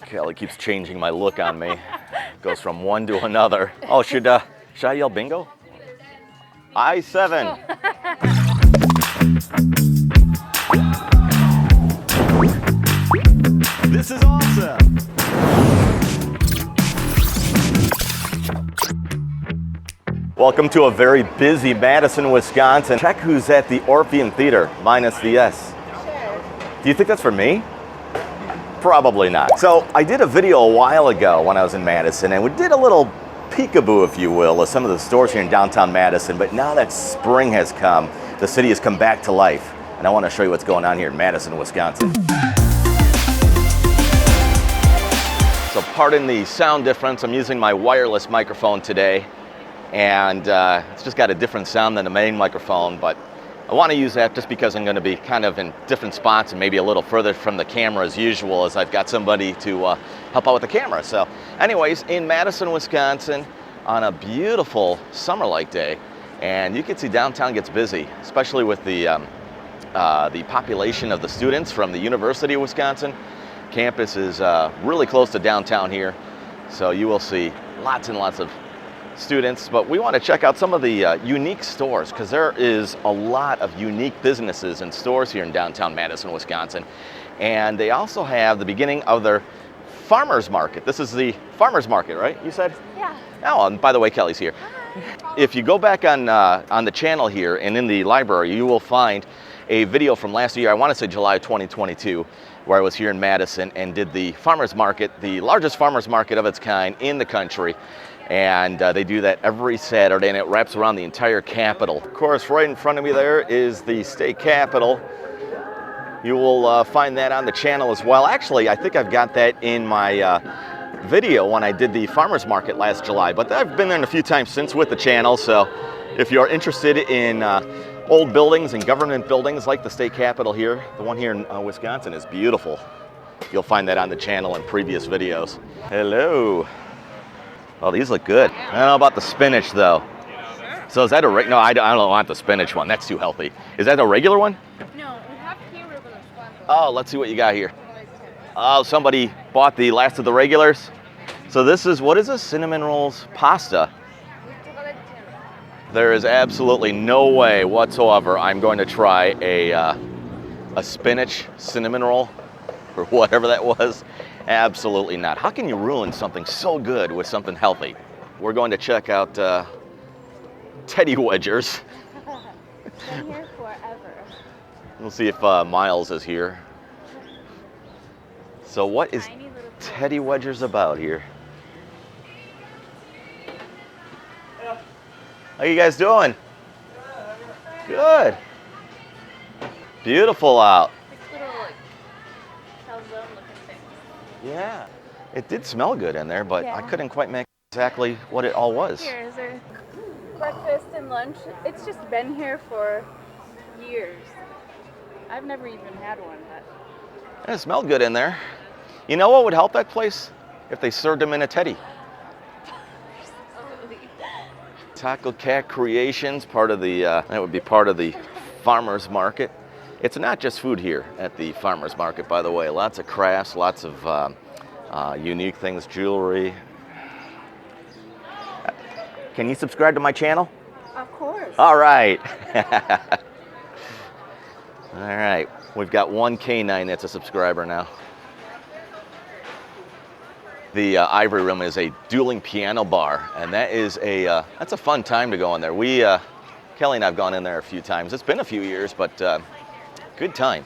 Kelly keeps changing my look on me. Goes from one to another. Oh, should I yell bingo? I-7. This is awesome. Welcome to a very busy Madison, Wisconsin. Check who's at the Orpheum Theater, minus the S. Do you think that's for me? Probably not. So I did a video a while ago when I was in Madison, and we did a little peekaboo, if you will, of some of the stores here in downtown Madison. But now that spring has come, the city has come back to life, and I want to show you what's going on here in Madison, Wisconsin. So pardon the sound difference. I'm using my wireless microphone today, and it's just got a different sound than the main microphone, but I want to use that just because I'm going to be kind of in different spots and maybe a little further from the camera as usual, as I've got somebody to help out with the camera. So anyways, in Madison, Wisconsin, on a beautiful summer-like day, and you can see downtown gets busy, especially with the population of the students from the University of Wisconsin. Campus is really close to downtown here, so you will see lots and lots of students, but we want to check out some of the unique stores, because there is a lot of unique businesses and stores here in downtown Madison, Wisconsin. And they also have the beginning of their farmers market. This is the farmers market, right? You said? Yeah. Oh, and by the way, Kelly's here. Hi. If you go back on the channel here and in the library, you will find a video from last year, I want to say July 2022, where I was here in Madison and did the farmers market, the largest farmers market of its kind in the country. And they do that every Saturday, and it wraps around the entire Capitol. Of course, right in front of me there is the state Capitol. You will find that on the channel as well. Actually, I think I've got that in my video when I did the farmers market last July, but I've been there a few times since with the channel. So if you're interested in old buildings and government buildings like the state Capitol here, the one here in Wisconsin is beautiful. You'll find that on the channel in previous videos. Hello. Oh, these look good. I don't know about the spinach though. So is that a no? I don't want the spinach one. That's too healthy. Is that a regular one? No, we have here with the Oh, let's see what you got here. Oh, somebody bought the last of the regulars. So this is, what is this? Cinnamon rolls pasta. There is absolutely no way whatsoever I'm going to try a spinach cinnamon roll or whatever that was. Absolutely not. How can you ruin something so good with something healthy? We're going to check out Teddy Wedgers. Been here forever. We'll see if Miles is here. So what is Teddy Wedgers about here? How you guys doing? Good. Beautiful out. Yeah, it did smell good in there, but I couldn't quite make exactly what it all was. Here is there breakfast and lunch. It's just been here for years. I've never even had one, but It smelled good in there. You know what would help that place? If they served them in a teddy. Taco Cat Creations, part of the that would be part of the farmers market. It's not just food here at the farmers market, by the way. Lots of crafts, lots of unique things, jewelry. Can you subscribe to my channel? of course. All right. All right. We've got one K9 that's a subscriber now. The Ivory Room is a dueling piano bar, and that is that's a fun time to go in there. Kelly and I've gone in there a few times. It's been a few years, but good time.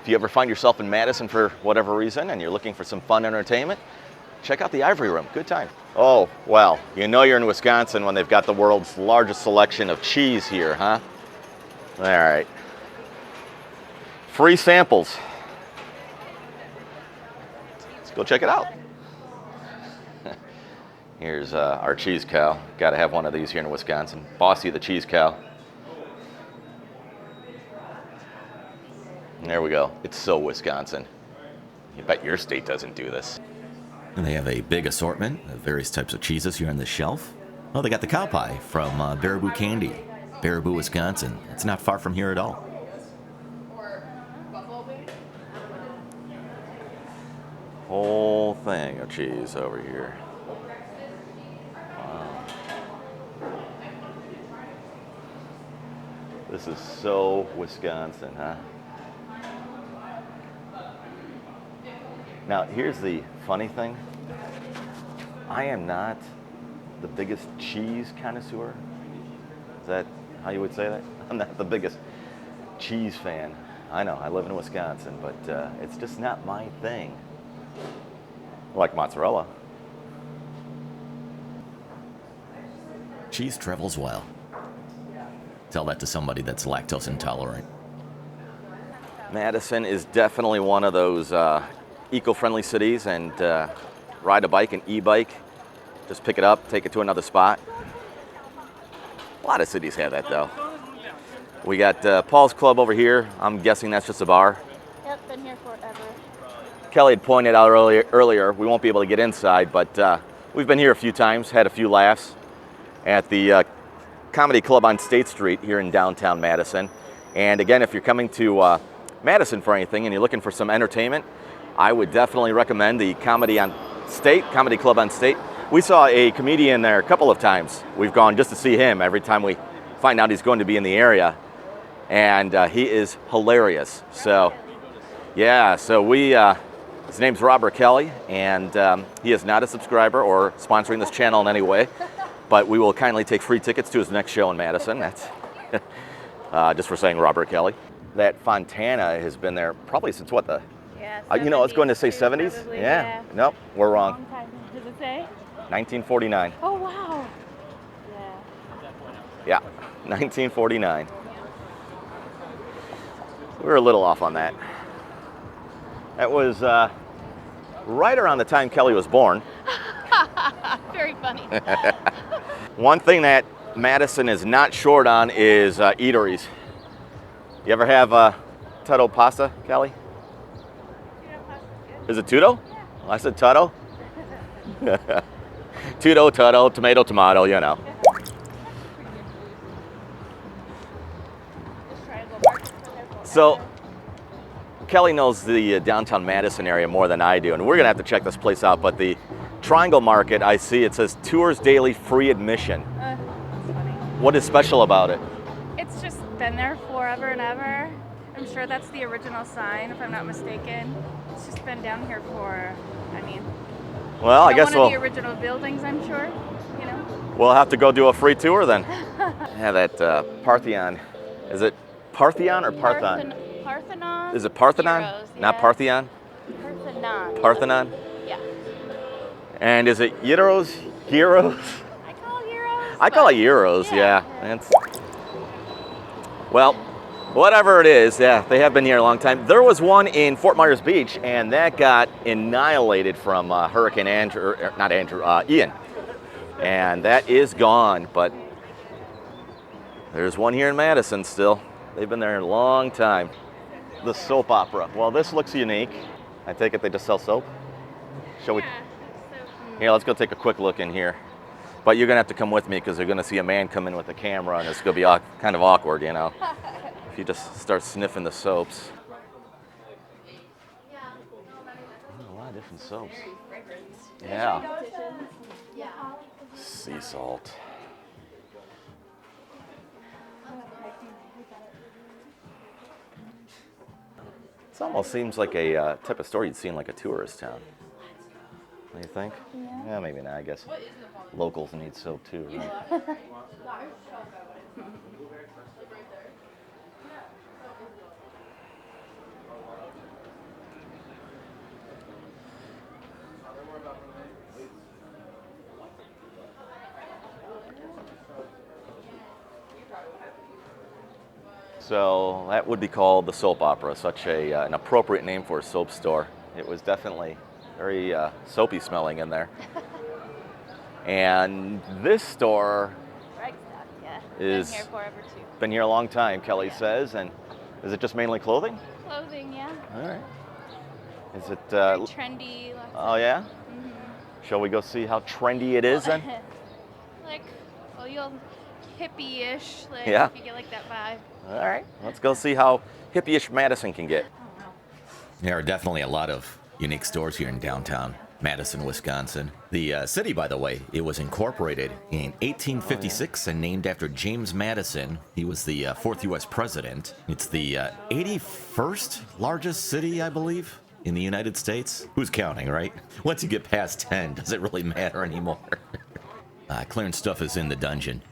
If you ever find yourself in Madison for whatever reason and you're looking for some fun entertainment, check out the Ivory Room. Good time. Oh, well, you know you're in Wisconsin when they've got the world's largest selection of cheese here, huh? All right. Free samples. Let's go check it out. Here's our cheese cow. Got to have one of these here in Wisconsin. Bossy the cheese cow. There we go. It's so Wisconsin. You bet your state doesn't do this. And they have a big assortment of various types of cheeses here on the shelf. Oh, they got the cow pie from Baraboo Candy, Baraboo, Wisconsin. It's not far from here at all. whole thing of cheese over here. Wow. This is so Wisconsin, huh? Now, here's the funny thing. I am not the biggest cheese connoisseur. Is that how you would say that? I'm not the biggest cheese fan. I know, I live in Wisconsin, but it's just not my thing. I like mozzarella. Cheese travels well. Tell that to somebody that's lactose intolerant. Madison is definitely one of those eco-friendly cities, and ride a bike, an e-bike, just pick it up, take it to another spot. A lot of cities have that though. We got Paul's Club over here. I'm guessing that's just a bar. Yep, been here forever. Kelly had pointed out earlier we won't be able to get inside, but we've been here a few times, had a few laughs at the Comedy Club on State Street here in downtown Madison. And again, if you're coming to Madison for anything and you're looking for some entertainment, I would definitely recommend the Comedy Club on State. We saw a comedian there a couple of times. We've gone just to see him every time we find out he's going to be in the area. And he is hilarious. So, yeah, so his name's Robert Kelly, and he is not a subscriber or sponsoring this channel in any way, but we will kindly take free tickets to his next show in Madison. That's just for saying Robert Kelly. That Fontana has been there probably since what, Yeah, I was going to say 70s? Probably, Yeah. Nope, we're wrong. Long time. Does it say? 1949. Oh, wow. Yeah, 1949. We were a little off on that. That was right around the time Kelly was born. Very funny. One thing that Madison is not short on is eateries. You ever have Tutto pasta, Kelly? Is it Tutto? I said Tutto. Tutto, Tutto, tomato, tomato, you know. So, Kelly knows the downtown Madison area more than I do, and we're gonna have to check this place out, but the Triangle Market, I see it says tours daily, free admission. That's funny. What is special about it? It's just been there forever and ever. I'm sure that's the original sign, if I'm not mistaken. It's just been down here for, Well, I guess one of the original buildings, I'm sure, we'll have to go do a free tour then. Yeah, that Parthenon. Is it Parthenon or Parthon? Parthenon. Is it Parthenon? Heroes, Not yeah. Parthenon? Parthenon. Parthenon? Yeah. And is it Euros? Heroes? I call it Euros. I call it Euros, yeah. Well, whatever it is, yeah, they have been here a long time. There was one in Fort Myers Beach, and that got annihilated from Hurricane Ian. And that is gone, but there's one here in Madison still. They've been there a long time. The soap opera. Well, this looks unique. I take it they just sell soap? Shall we? Here, let's go take a quick look in here. But you're gonna have to come with me because they're gonna see a man come in with a camera, and it's gonna be kind of awkward, if you just start sniffing the soaps. Oh, a lot of different soaps. Yeah. Sea salt. It almost seems like a type of store you'd see in like a tourist town. What do you think? Yeah, maybe not. I guess locals need soap too, right? So that would be called the soap opera, such an appropriate name for a soap store. It was definitely very soapy smelling in there. And this store is been here forever too. Been here a long time, Kelly says. And is it just mainly clothing? Clothing, yeah. All right. Is it? Very trendy. Oh yeah. Mm-hmm. Shall we go see how trendy it is then? You'll hippie-ish. Yeah. If you get like that vibe. All right. Let's go see how hippie-ish Madison can get. There are definitely a lot of unique stores here in downtown Madison, Wisconsin. The city, by the way, it was incorporated in 1856 and named after James Madison. He was the fourth U.S. president. It's the 81st largest city, I believe, in the United States. Who's counting, right? Once you get past 10, does it really matter anymore? Clearance stuff is in the dungeon.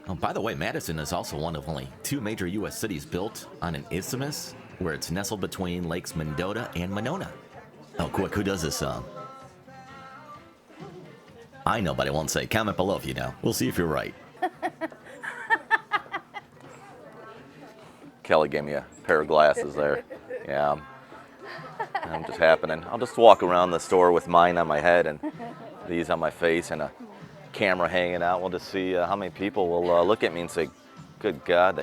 Oh, by the way, Madison is also one of only 2 major U.S. cities built on an isthmus where it's nestled between Lakes Mendota and Monona. Oh, quick, who does this song? I know, but I won't say. Comment below if you know. We'll see if you're right. Kelly gave me a pair of glasses there. Yeah. I'm just happening. I'll just walk around the store with mine on my head and these on my face and a camera hanging out. We'll just see how many people will look at me and say, good God,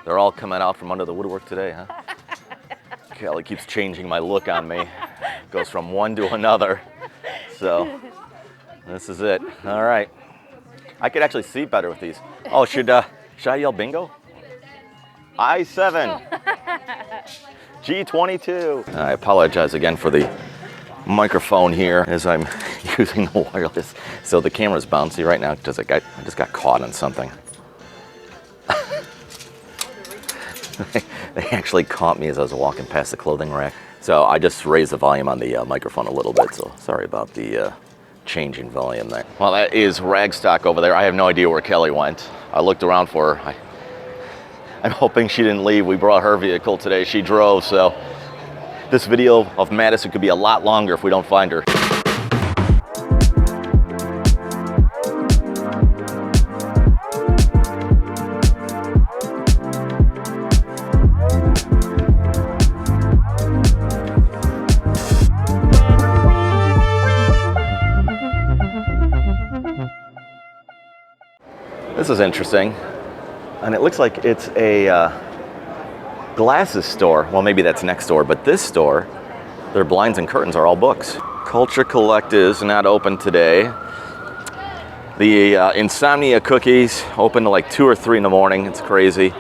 they're all coming out from under the woodwork today, huh? Kelly keeps changing my look on me. Goes from one to another. So this is it. All right. I could actually see better with these. Oh, should I yell bingo? I-7. G22. I apologize again for the microphone here as I'm using the wireless. So the camera's bouncy right now because I just got caught on something. They actually caught me as I was walking past the clothing rack. So I just raised the volume on the microphone a little bit, so sorry about the changing volume there. Well, that is Ragstock over there. I have no idea where Kelly went. I looked around for her. I'm hoping she didn't leave. We brought her vehicle today. She drove, so this video of Madison could be a lot longer if we don't find her. This is interesting, and it looks like it's a glasses store. Well, maybe that's next door, but this store, their blinds and curtains are all books. Culture Collect is not open today. The Insomnia cookies open to like 2 or 3 in the morning. It's crazy.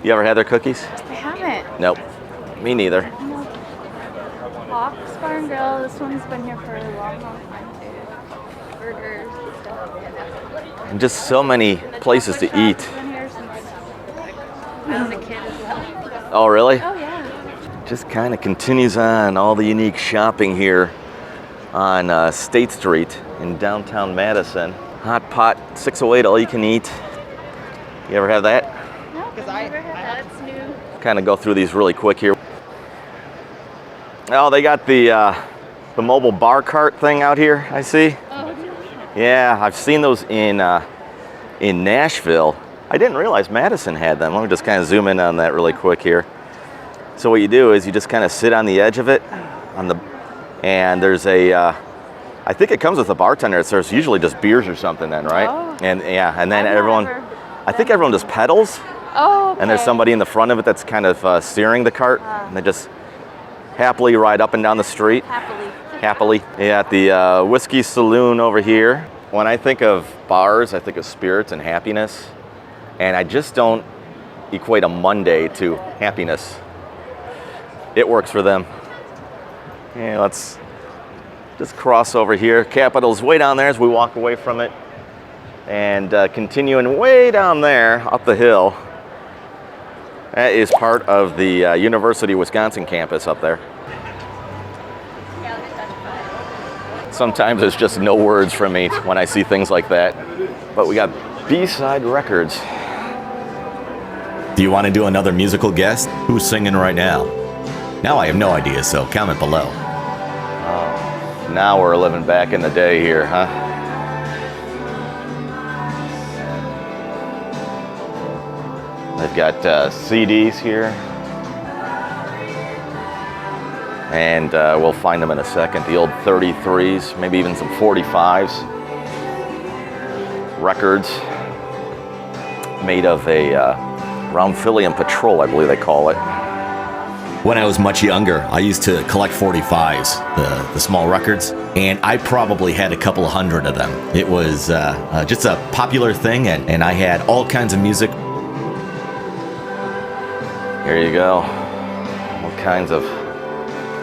You ever had their cookies? I haven't. Nope, me neither. Hawks Bar and Grill, this one's been here for a long, long time too. Burgers and stuff. And just so many places to eat. Been here since I was a kid as well. Oh, really? Oh yeah. Just kind of continues on, all the unique shopping here on State Street in downtown Madison. Hot Pot 608, all you can eat. You ever have that? No, I've never had that. It's new. Kind of go through these really quick here. Oh, they got the mobile bar cart thing out here, I see. Oh, Yeah, I've seen those in Nashville. I didn't realize Madison had them. Let me just kind of zoom in on that really quick here. So what you do is you just kind of sit on the edge of it, and there's I think it comes with a bartender. So there's usually just beers or something then, right? Oh. And yeah, and then I think Yeah. everyone just pedals, Oh, okay. and there's somebody in the front of it that's kind of steering the cart, and they just happily ride up and down the street. Happily. Yeah, at the Whiskey Saloon over here. When I think of bars, I think of spirits and happiness, and I just don't equate a Monday to happiness. It works for them. Yeah, let's just cross over here. Capitol's way down there as we walk away from it, and continuing way down there up the hill. That is part of the University of Wisconsin campus up there. Sometimes there's just no words from me when I see things like that. But we got B-Side Records. Do you want to do another musical guest? Who's singing right now? Now I have no idea, so comment below. Now we're living back in the day here, huh? They've got CDs here. And we'll find them in a second. The old 33s, maybe even some 45s. Records made of a Roundphilium Patrol, I believe they call it. When I was much younger, I used to collect 45s, the small records, and I probably had a couple of hundred of them. It was just a popular thing, and I had all kinds of music. Here you go. We'll kinds of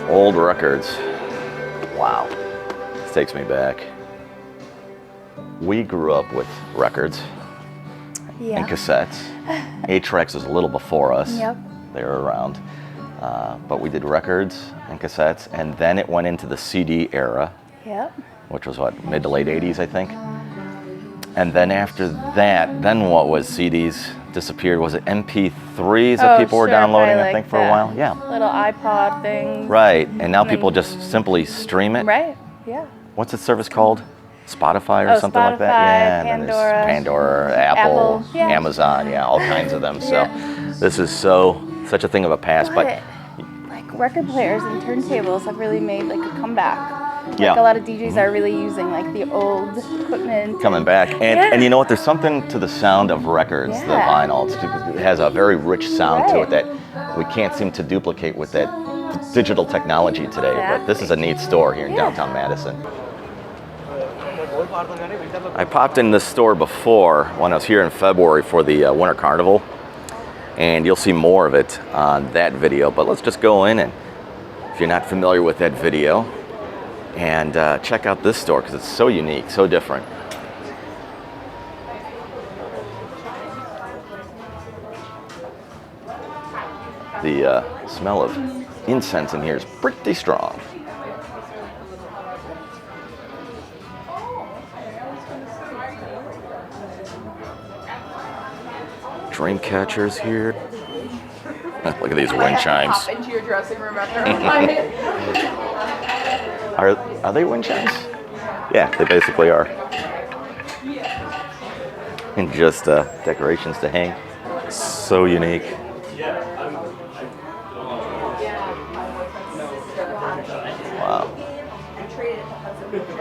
old records. Wow, this takes me back. We grew up with records and cassettes. 8-tracks was a little before us. Yep. They were around. But we did records and cassettes, and then it went into the CD era, Yep. which was what, mid to late 80s, I think. And then after that, then what was CDs disappeared? Was it MP3s that people were downloading, I think, for a while? Yeah. Little iPod thing. Right, and now people just simply stream it. Right, yeah. What's the service called? Spotify or something like that? Yeah, and then there's Pandora, Apple, yeah. Amazon, yeah, all kinds of them. So this is such a thing of a past. But like record players and turntables have really made like a comeback. Yeah. Like a lot of DJs are really using like the old equipment. Coming back. And you know what? There's something to the sound of records, the vinyl. It has a very rich sound to it that we can't seem to duplicate with that digital technology today. But this is a neat store here in downtown Madison. I popped in this store before when I was here in February for the Winter Carnival, and you'll see more of it on that video. But let's just go in, and if you're not familiar with that video, and check out this store because it's so unique, so different. The smell of incense in here is pretty strong. Dream catchers here. Look at these wind chimes. Pop into your dressing room after Are they wind chimes? Yeah, they basically are. And just decorations to hang. So unique. Wow.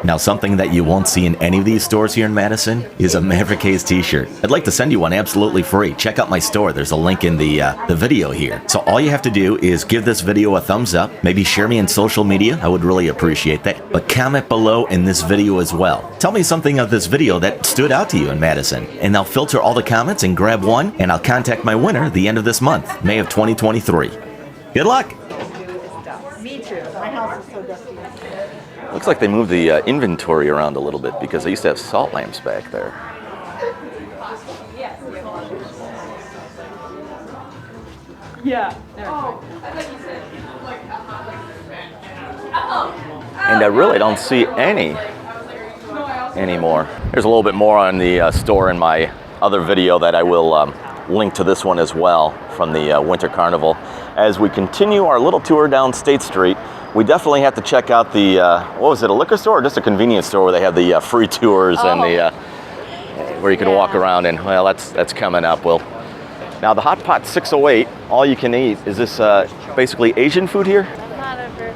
Now, something that you won't see in any of these stores here in Madison is a Maverick Hayes t-shirt. I'd like to send you one absolutely free. Check out my store. There's a link in the video here. So all you have to do is give this video a thumbs up. Maybe share me on social media. I would really appreciate that. But comment below in this video as well. Tell me something of this video that stood out to you in Madison. And I'll filter all the comments and grab one, and I'll contact my winner at the end of this month, May of 2023. Good luck! Me too. My house is so dusty. Looks like they moved the inventory around a little bit because they used to have salt lamps back there. Yeah. And I really don't see any anymore. There's a little bit more on the store in my other video that I will link to this one as well from the Winter Carnival. As we continue our little tour down State Street, we definitely have to check out the, what was it, a liquor store or just a convenience store where they have the free tours and the, where you can walk around, and well, that's coming up. Well, now the Hot Pot 608, all you can eat, is this basically Asian food here? I'm not ever.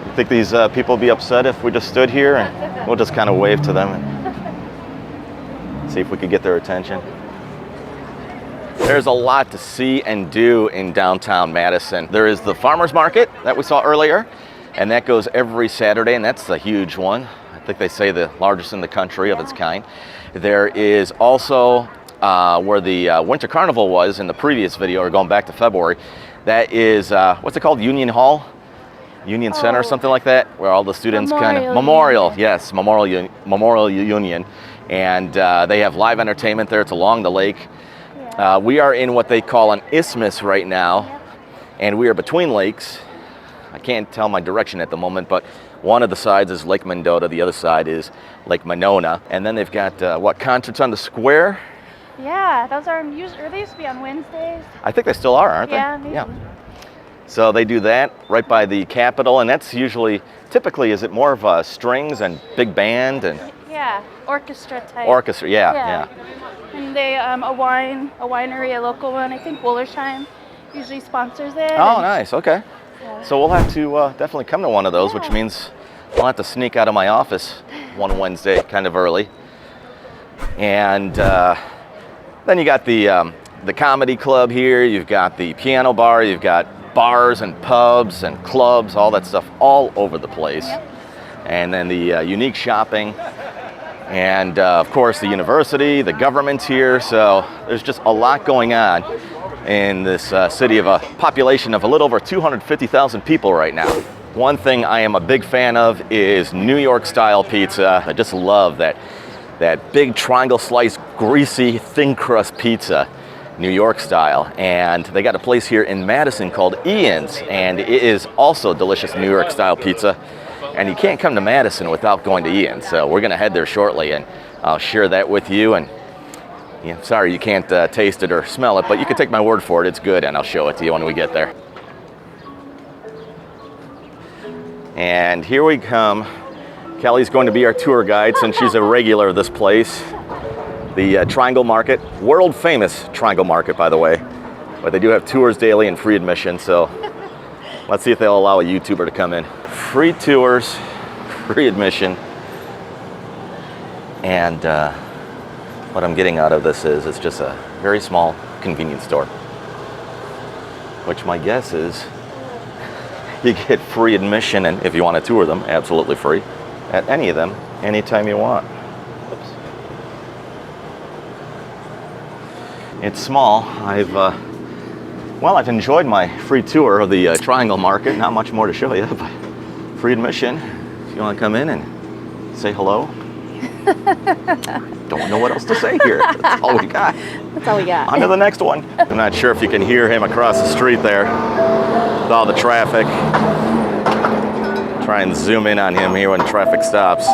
You think these people will be upset if we just stood here and we'll just kind of wave to them and see if we could get their attention? There's a lot to see and do in downtown Madison. There is the farmers market that we saw earlier, and that goes every Saturday, and that's a huge one. I think they say the largest in the country of its kind. There is also where the Winter Carnival was in the previous video, or going back to February. That is, what's it called? Union Hall? Union Center, something like that, where all the students Memorial Union. And they have live entertainment there. It's along the lake. We are in what they call an isthmus right now, and we are between lakes. I can't tell my direction at the moment, but one of the sides is Lake Mendota, the other side is Lake Monona. And then they've got, concerts on the square? Yeah, those are usually, they used to be on Wednesdays. I think they still are, aren't they? Yeah, maybe. Yeah. So they do that right by the Capitol, and that's usually, typically, is it more of strings and big band and? Yeah, orchestra type. Orchestra, yeah. And they, a winery, a local one, I think Wollersheim, usually sponsors it. Oh, nice, okay. Yeah. So we'll have to definitely come to one of those, which means I'll have to sneak out of my office one Wednesday, kind of early. And then you got the comedy club here, you've got the piano bar, you've got bars and pubs and clubs, all that stuff all over the place. Yep. And then the unique shopping And of course the university, the government's here, so there's just a lot going on in this city of a population of a little over 250,000 people right now. One thing I am a big fan of is New York style pizza. I just love that big triangle slice, greasy, thin crust pizza, New York style. And they got a place here in Madison called Ian's, and it is also delicious New York style pizza. And you can't come to Madison without going to Ian's. So we're gonna head there shortly and I'll share that with you. And yeah, sorry you can't taste it or smell it, but you can take my word for it, it's good, and I'll show it to you when we get there. And here we come. Kelly's going to be our tour guide since she's a regular of this place. The Triangle Market, world famous Triangle Market, by the way. But they do have tours daily and free admission, so let's see if they'll allow a YouTuber to come in. Free tours, free admission. And what I'm getting out of this is it's just a very small convenience store. Which my guess is you get free admission, and if you want to tour them, absolutely free at any of them, anytime you want. Oops. It's small. I've enjoyed my free tour of the Triangle Market. Not much more to show you, but free admission. If you want to come in and say hello. Don't know what else to say here. That's all we got. That's all we got. On to the next one. I'm not sure if you can hear him across the street there with all the traffic. Try and zoom in on him here when traffic stops.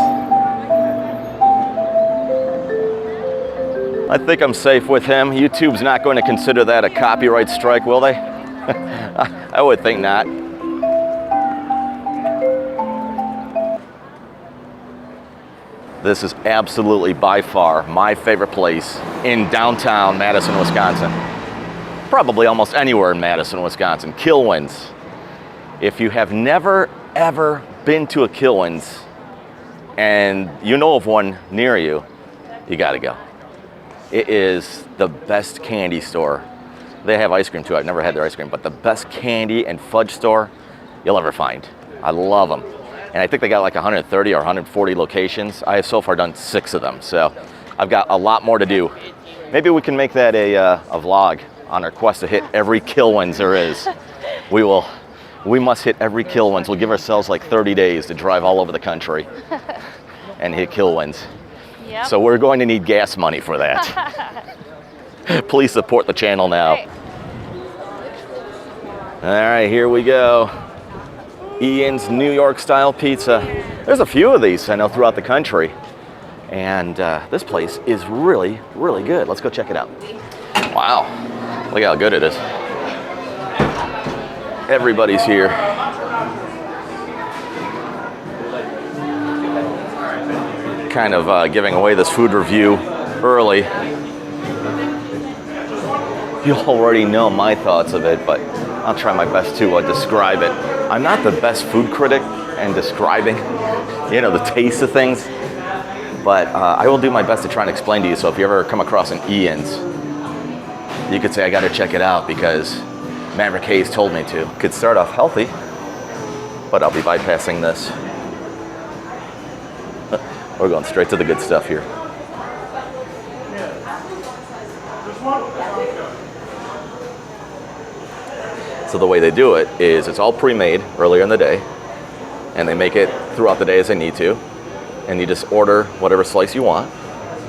I think I'm safe with him. YouTube's not going to consider that a copyright strike, will they? I would think not. This is absolutely by far my favorite place in downtown Madison, Wisconsin. Probably almost anywhere in Madison, Wisconsin. Kilwins. If you have never, ever been to a Kilwins and you know of one near you, you gotta go. It is the best candy store. They have ice cream too. I've never had their ice cream, but the best candy and fudge store you'll ever find. I love them. And I think they got like 130 or 140 locations. I have so far done 6 of them, so I've got a lot more to do. Maybe we can make that a vlog on our quest to hit every Kilwins there is. We must hit every Kilwins. We'll give ourselves like 30 days to drive all over the country and hit Kilwins. Yep. So we're going to need gas money for that. Please support the channel now. Hey. All right, here we go. Ian's New York style pizza. There's a few of these I know throughout the country. And this place is really, really good. Let's go check it out. Wow, look how good it is. Everybody's here. Kind of giving away this food review early. You already know my thoughts of it, but I'll try my best to describe it. I'm not the best food critic in describing, the taste of things, but I will do my best to try and explain to you. So if you ever come across an Ian's, you could say I gotta check it out because Maverick Hayes told me to. Could start off healthy, but I'll be bypassing this. We're going straight to the good stuff here. So the way they do it is it's all pre-made earlier in the day, and they make it throughout the day as they need to, and you just order whatever slice you want,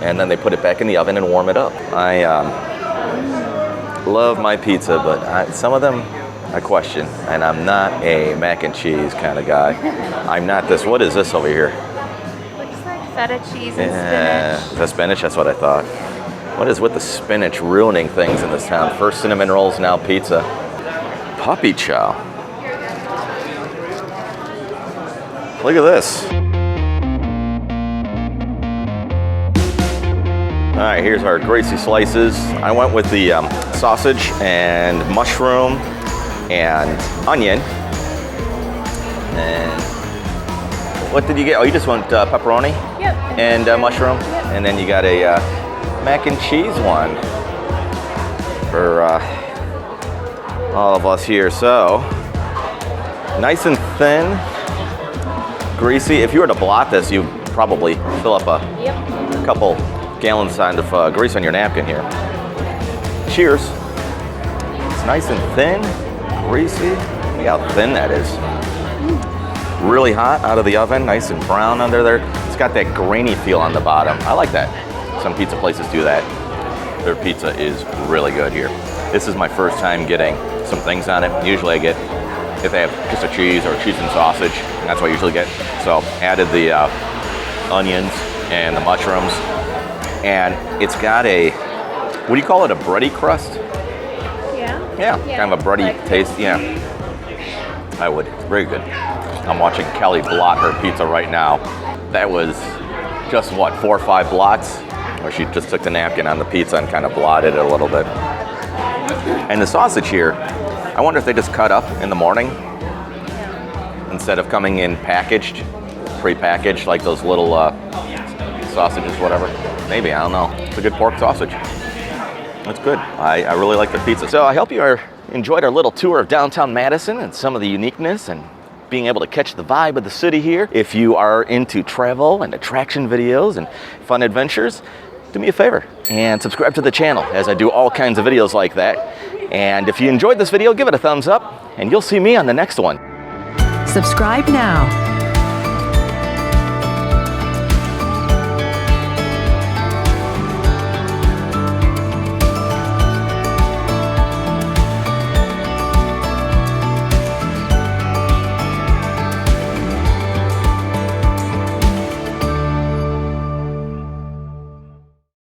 and then they put it back in the oven and warm it up. I love my pizza, but some of them I question, and I'm not a mac and cheese kind of guy. I'm not this. What is this over here? Looks like feta cheese and spinach. Is that spinach? That's what I thought. What is with the spinach ruining things in this town? First cinnamon rolls, now pizza. Puppy chow. Look at this. All right, here's our Gracie slices. I went with the sausage and mushroom and onion. And what did you get? Oh, you just want pepperoni? Yep. And mushroom? Yep. And then you got a mac and cheese one for all of us here. So nice and thin, greasy. If you were to blot this, you'd probably fill up a a couple gallons of grease on your napkin here. Cheers. It's nice and thin, greasy. Look how thin that is. Really hot out of the oven, nice and brown under there. It's got that grainy feel on the bottom. I like that. Some pizza places do that. Their pizza is really good here. This is my first time getting some things on it. Usually I get, if they have just a cheese or cheese and sausage, that's what I usually get. So added the onions and the mushrooms. And it's got a, what do you call it, a bready crust? Yeah, kind of a bready taste, yeah. I would, it's very good. I'm watching Kelly blot her pizza right now. That was just what, 4 or 5 blots? Where she just took the napkin on the pizza and kind of blotted it a little bit. And the sausage here, I wonder if they just cut up in the morning instead of coming in packaged, pre-packaged, like those little sausages, whatever. Maybe, I don't know. It's a good pork sausage. That's good. I really like the pizza. So I hope you enjoyed our little tour of downtown Madison and some of the uniqueness and being able to catch the vibe of the city here. If you are into travel and attraction videos and fun adventures, do me a favor and subscribe to the channel as I do all kinds of videos like that. And if you enjoyed this video, give it a thumbs up and you'll see me on the next one. Subscribe now.